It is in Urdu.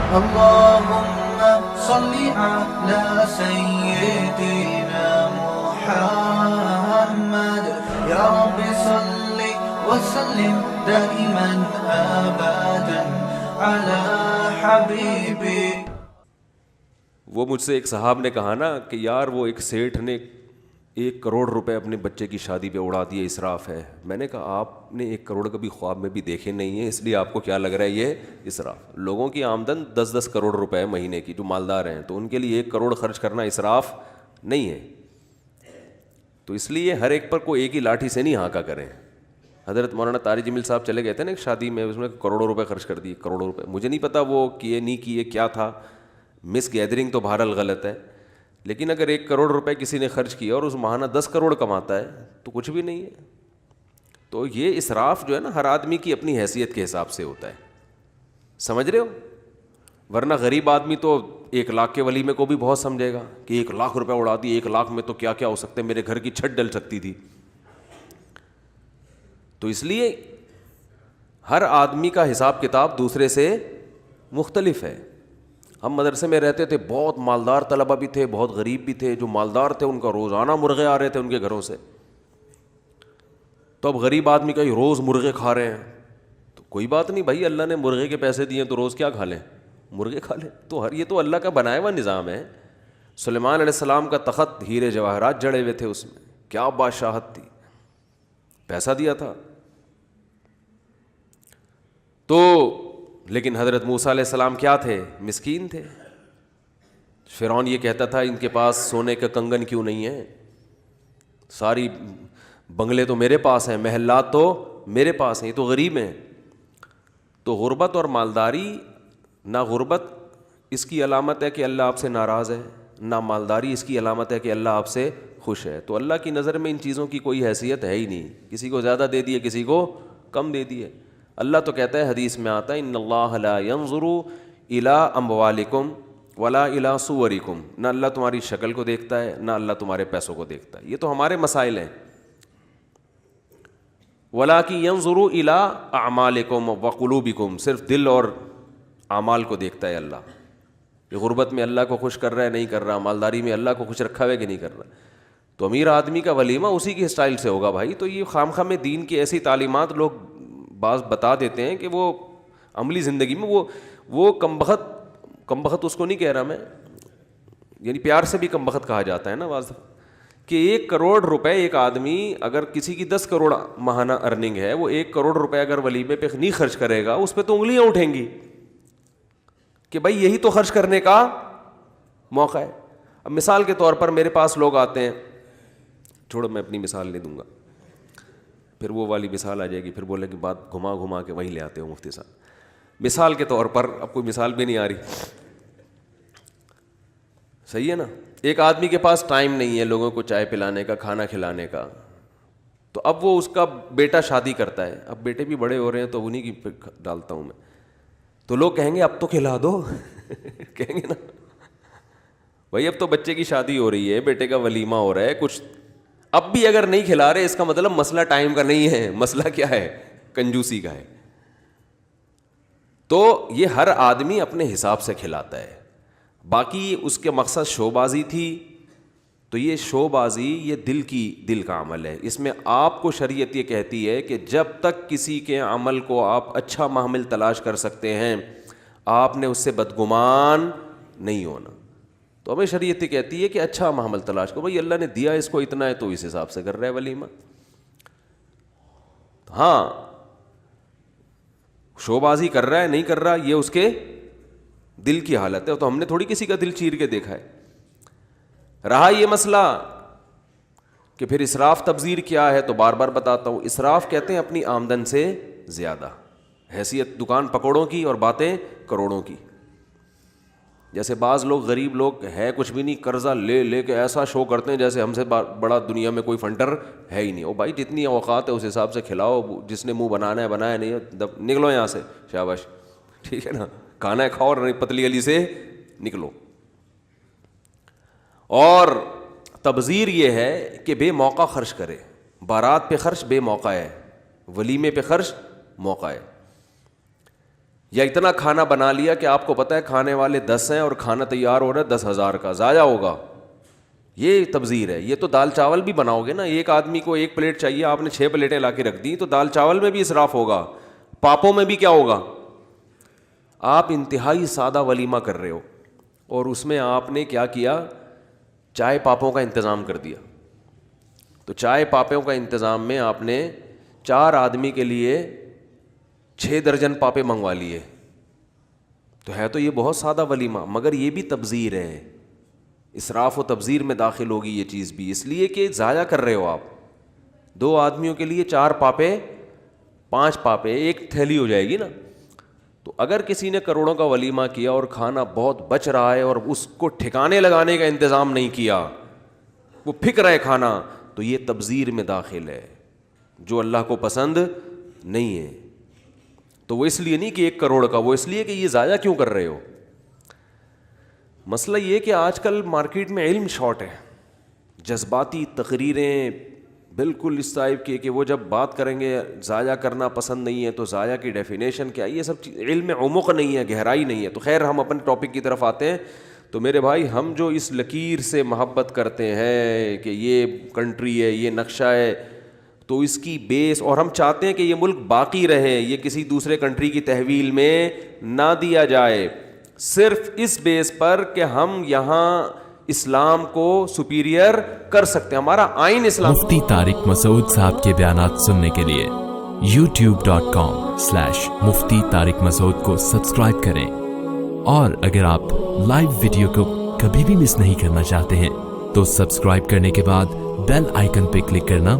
اللهم صل على سيدنا محمد يا رب صل وسلم دائما ابدا على حبيبي. وہ مجھ سے ایک صاحب نے کہا نا کہ یار وہ ایک سیٹھ نے 1 کروڑ روپے اپنے بچے کی شادی پہ اڑا دیے, اسراف ہے. میں نے کہا آپ نے 1 کروڑ کبھی خواب میں بھی دیکھے نہیں ہیں, اس لیے آپ کو کیا لگ رہا ہے یہ اسراف. لوگوں کی آمدن 10-10 کروڑ روپے مہینے کی جو مالدار ہیں, تو ان کے لیے 1 کروڑ خرچ کرنا اسراف نہیں ہے. تو اس لیے ہر ایک پر کوئی ایک ہی لاٹھی سے نہیں ہانکا کریں. حضرت مولانا طارق جمیل صاحب چلے گئے تھے نا ایک شادی میں, اس میں کروڑوں روپے خرچ کر دیے, کروڑوں روپے. مجھے نہیں پتا وہ کیے نہیں کیے کیا تھا, مس گیدرنگ تو بہرحال غلط ہے, لیکن اگر 1 کروڑ روپے کسی نے خرچ کیا اور اس ماہانہ 10 کروڑ کماتا ہے تو کچھ بھی نہیں ہے. تو یہ اسراف جو ہے نا ہر آدمی کی اپنی حیثیت کے حساب سے ہوتا ہے, سمجھ رہے ہو. ورنہ غریب آدمی تو 1 لاکھ کے ولیمے کو بھی بہت سمجھے گا کہ 1 لاکھ روپے اڑا دی, 1 لاکھ میں تو کیا کیا ہو سکتا ہے, میرے گھر کی چھت ڈل سکتی تھی. تو اس لیے ہر آدمی کا حساب کتاب دوسرے سے مختلف ہے. ہم مدرسے میں رہتے تھے, بہت مالدار طلبہ بھی تھے, بہت غریب بھی تھے. جو مالدار تھے ان کا روزانہ مرغے آ رہے تھے ان کے گھروں سے, تو اب غریب آدمی کا روز مرغے کھا رہے ہیں. تو کوئی بات نہیں بھائی, اللہ نے مرغے کے پیسے دیے تو روز کیا کھا لیں, مرغے کھا لیں. تو یہ تو اللہ کا بنایا ہوا نظام ہے. سلیمان علیہ السلام کا تخت ہیرے جواہرات جڑے ہوئے تھے اس میں, کیا بادشاہت تھی, پیسہ دیا تھا. تو لیکن حضرت موسیٰ علیہ السلام کیا تھے, مسکین تھے. فرعون یہ کہتا تھا ان کے پاس سونے کا کنگن کیوں نہیں ہے, ساری بنگلے تو میرے پاس ہیں, محلات تو میرے پاس ہیں, یہ تو غریب ہیں. تو غربت اور مالداری, نہ غربت اس کی علامت ہے کہ اللہ آپ سے ناراض ہے, نہ مالداری اس کی علامت ہے کہ اللہ آپ سے خوش ہے. تو اللہ کی نظر میں ان چیزوں کی کوئی حیثیت ہے ہی نہیں. کسی کو زیادہ دے دیے, کسی کو کم دے دیے. اللہ تو کہتا ہے, حدیث میں آتا ہے, ان اللہ لا ينظر الى اموالکم ولا الى صورکم. نہ اللہ تمہاری شکل کو دیکھتا ہے, نہ اللہ تمہارے پیسوں کو دیکھتا ہے. یہ تو ہمارے مسائل ہیں. ولکن ينظر الى اعمالکم وقلوبکم, صرف دل اور اعمال کو دیکھتا ہے اللہ. یہ غربت میں اللہ کو خوش کر رہا ہے نہیں کر رہا, مالداری میں اللہ کو خوش رکھا ہوا ہے کہ نہیں کر رہا. تو امیر آدمی کا ولیمہ اسی کی اسٹائل سے ہوگا بھائی. تو یہ خام خواہ میں دین کی ایسی تعلیمات لوگ بعض بتا دیتے ہیں کہ وہ عملی زندگی میں وہ کم بخت اس کو نہیں کہہ رہا میں, یعنی پیار سے بھی کم بخت کہا جاتا ہے نا بعض, کہ 1 کروڑ روپے ایک آدمی, اگر کسی کی 10 کروڑ ماہانہ ارننگ ہے, وہ 1 کروڑ روپے اگر ولیمے پہ نہیں خرچ کرے گا, اس پہ تو انگلیاں اٹھیں گی کہ بھائی یہی تو خرچ کرنے کا موقع ہے. اب مثال کے طور پر میرے پاس لوگ آتے ہیں, چھوڑو میں اپنی مثال نہیں دوں گا, پھر وہ والی مثال آ جائے گی, پھر بولے کہ بات گھما کے وہیں لے آتے ہو مفتی صاحب. مثال کے طور پر, اب کوئی مثال بھی نہیں آ رہی, صحیح ہے نا. ایک آدمی کے پاس ٹائم نہیں ہے لوگوں کو چائے پلانے کا, کھانا کھلانے کا. تو اب وہ اس کا بیٹا شادی کرتا ہے, اب بیٹے بھی بڑے ہو رہے ہیں تو انہیں کی ڈالتا ہوں میں. تو لوگ کہیں گے اب تو کھلا دو کہیں گے نا بھائی اب تو بچے کی شادی ہو رہی ہے, بیٹے کا ولیمہ ہو رہا ہے, کچھ اب بھی اگر نہیں کھلا رہے, اس کا مطلب مسئلہ ٹائم کا نہیں ہے, مسئلہ کیا ہے, کنجوسی کا ہے. تو یہ ہر آدمی اپنے حساب سے کھلاتا ہے. باقی اس کے مقصد شو بازی تھی, تو یہ شو بازی یہ دل کا عمل ہے. اس میں آپ کو شریعت یہ کہتی ہے کہ جب تک کسی کے عمل کو آپ اچھا محمل تلاش کر سکتے ہیں, آپ نے اس سے بدگمان نہیں ہونا. تو ہمیں شریعت یہ کہتی ہے کہ اچھا محمل تلاش کرو, بھائی اللہ نے دیا اس کو اتنا ہے تو اس حساب سے کر رہا ہے ولیمہ. ہاں شو بازی کر رہا ہے نہیں کر رہا, یہ اس کے دل کی حالت ہے. تو ہم نے تھوڑی کسی کا دل چیر کے دیکھا ہے. رہا یہ مسئلہ کہ پھر اسراف تبذیر کیا ہے, تو بار بار بتاتا ہوں, اسراف کہتے ہیں اپنی آمدن سے زیادہ, حیثیت دکان پکوڑوں کی اور باتیں کروڑوں کی. جیسے بعض لوگ غریب لوگ ہے کچھ بھی نہیں, قرضہ لے کے ایسا شو کرتے ہیں جیسے ہم سے بڑا دنیا میں کوئی فنڈر ہے ہی نہیں. او بھائی جتنی اوقات ہے اس حساب سے کھلاؤ, جس نے منہ بنانا ہے بنایا, نہیں نکلو یہاں سے, شاباش, ٹھیک ہے نا, کھانا ہے کھاؤ اور پتلی گلی سے نکلو. اور تبذیر یہ ہے کہ بے موقع خرچ کرے. بارات پہ خرچ بے موقع ہے, ولیمے پہ خرچ موقع ہے. یا اتنا کھانا بنا لیا کہ آپ کو پتہ ہے کھانے والے 10 ہیں اور کھانا تیار ہو رہا ہے 10,000 کا, ضائع ہوگا. یہ تبذیر ہے. یہ تو دال چاول بھی بناؤ گے نا, ایک آدمی کو 1 پلیٹ چاہیے, آپ نے 6 پلیٹیں لا کے رکھ دی, تو دال چاول میں بھی اسراف ہوگا, پاپوں میں بھی کیا ہوگا. آپ انتہائی سادہ ولیمہ کر رہے ہو اور اس میں آپ نے کیا کیا, چائے پاپوں کا انتظام کر دیا. تو چائے پاپوں کا انتظام میں آپ نے 4 آدمی کے لیے 6 درجن پاپے منگوا لیے. تو ہے تو یہ بہت سادہ ولیمہ, مگر یہ بھی تبذیر ہے, اسراف و تبذیر میں داخل ہوگی یہ چیز بھی, اس لیے کہ ضائع کر رہے ہو آپ. 2 آدمیوں کے لیے 4 پاپے 5 پاپے, ایک تھیلی ہو جائے گی نا. تو اگر کسی نے کروڑوں کا ولیمہ کیا اور کھانا بہت بچ رہا ہے اور اس کو ٹھکانے لگانے کا انتظام نہیں کیا, وہ پھک رہا ہے کھانا, تو یہ تبذیر میں داخل ہے جو اللہ کو پسند نہیں ہے. تو وہ اس لیے نہیں کہ 1 کروڑ کا, وہ اس لیے کہ یہ ضائع کیوں کر رہے ہو. مسئلہ یہ کہ آج کل مارکیٹ میں علم شارٹ ہے, جذباتی تقریریں بالکل اس ٹائپ کی کہ وہ جب بات کریں گے ضائع کرنا پسند نہیں ہے, تو ضائع کی ڈیفینیشن کیا, یہ سب علم میں عمق نہیں ہے, گہرائی نہیں ہے. تو خیر ہم اپنے ٹاپک کی طرف آتے ہیں. تو میرے بھائی, ہم جو اس لکیر سے محبت کرتے ہیں کہ یہ کنٹری ہے, یہ نقشہ ہے, تو اس کی بیس, اور ہم چاہتے ہیں کہ یہ ملک باقی رہے, یہ کسی دوسرے کنٹری کی تحویل میں نہ دیا جائے, صرف اس بیس پر کہ ہم یہاں اسلام کو سپیریئر کر سکتے ہیں, ہمارا آئین اسلام. مفتی طارق مسعود صاحب کے بیانات سننے کے لیے youtube.com/مفتی طارق مسعود کو سبسکرائب کریں, اور اگر آپ لائیو ویڈیو کو کبھی بھی مس نہیں کرنا چاہتے ہیں تو سبسکرائب کرنے کے بعد بیل آئیکن پہ کلک کرنا